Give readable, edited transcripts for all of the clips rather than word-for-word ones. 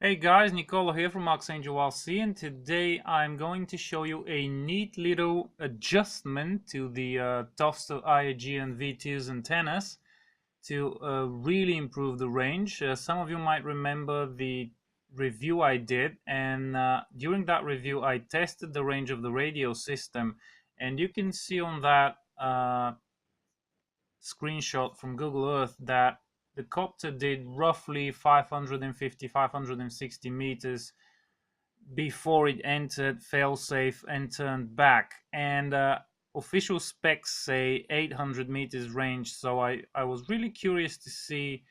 Hey guys, Nicola here from ArxangelRC, and today I'm going to show you a neat little adjustment to the Tovsto Aegean V2's antennas to really improve the range. Some of you might remember the review I did, and during that review I tested the range of the radio system, and you can see on that screenshot from Google Earth that the copter did roughly 550-560 meters before it entered failsafe and turned back, and official specs say 800 meters range. So I was really curious to see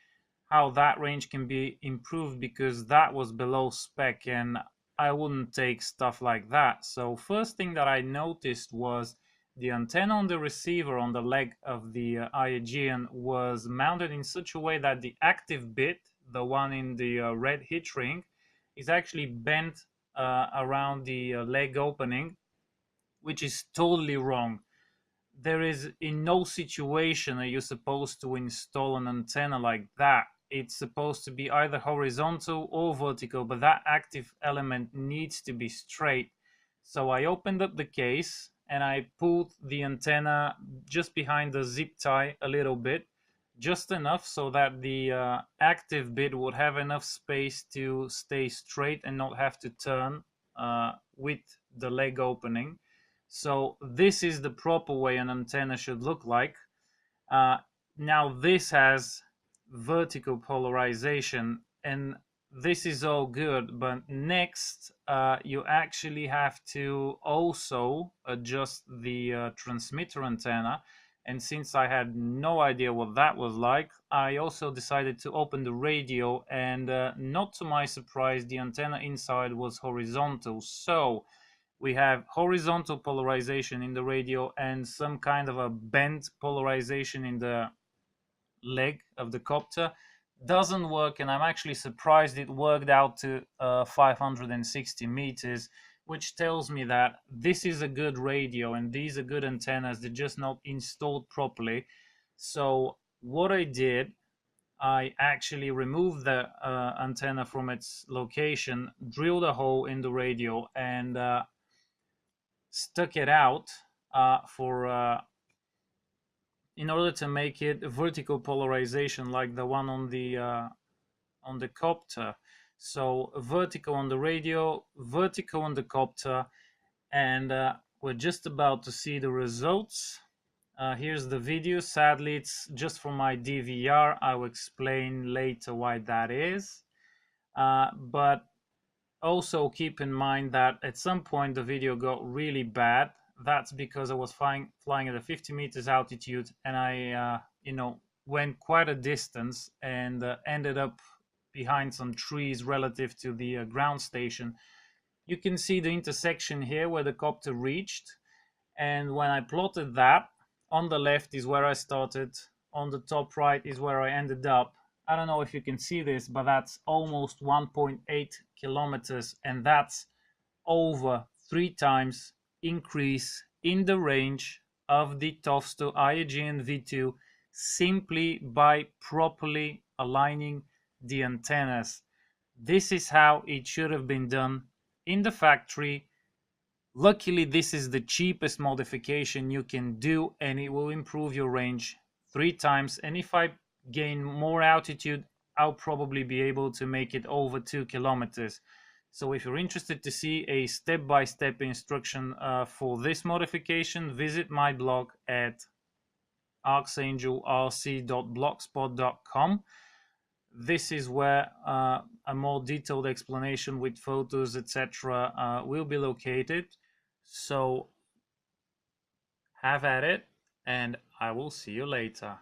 how that range can be improved, because that was below spec and I wouldn't take stuff like that. So first thing that I noticed was the antenna on the receiver on the leg of the Aegean was mounted in such a way that the active bit, the one in the red heat ring, is actually bent around the leg opening, which is totally wrong. There is in no situation are you supposed to install an antenna like that. It's supposed to be either horizontal or vertical, but that active element needs to be straight. So I opened up the case and I pulled the antenna just behind the zip tie a little bit, just enough so that the active bit would have enough space to stay straight and not have to turn with the leg opening. So this is the proper way an antenna should look like. Now this has vertical polarization, and this is all good, but next you actually have to also adjust the transmitter antenna. And since I had no idea what that was like, I also decided to open the radio, and not to my surprise, the antenna inside was horizontal. So we have horizontal polarization in the radio and some kind of a bent polarization in the leg of the copter. Doesn't work, and I'm actually surprised it worked out to 560 meters, which tells me that this is a good radio and these are good antennas. They're just not installed properly. So what I did, I actually removed the antenna from its location, drilled a hole in the radio, and stuck it out in order to make it vertical polarization like the one on the copter. So vertical on the radio, vertical on the copter, and we're just about to see the results. Here's the video. Sadly, it's just from my DVR. I will explain later why that is. But also keep in mind that at some point the video got really bad. That's because I was flying at a 50 meters altitude, and I went quite a distance and ended up behind some trees relative to the ground station. You can see the intersection here where the copter reached, and when I plotted that, on the left is where I started, on the top right is where I ended up. I don't know if you can see this, but that's almost 1.8 kilometers, and that's over 3 times increase in the range of the Tovsto Aegean V2 simply by properly aligning the antennas. This is how it should have been done in the factory. Luckily, this is the cheapest modification you can do, and it will improve your range 3 times. And if I gain more altitude, I'll probably be able to make it over 2 kilometers. So if you're interested to see a step-by-step instruction for this modification, visit my blog at ArxangelRC.blogspot.com. This is where a more detailed explanation with photos, etc. Will be located. So have at it, and I will see you later.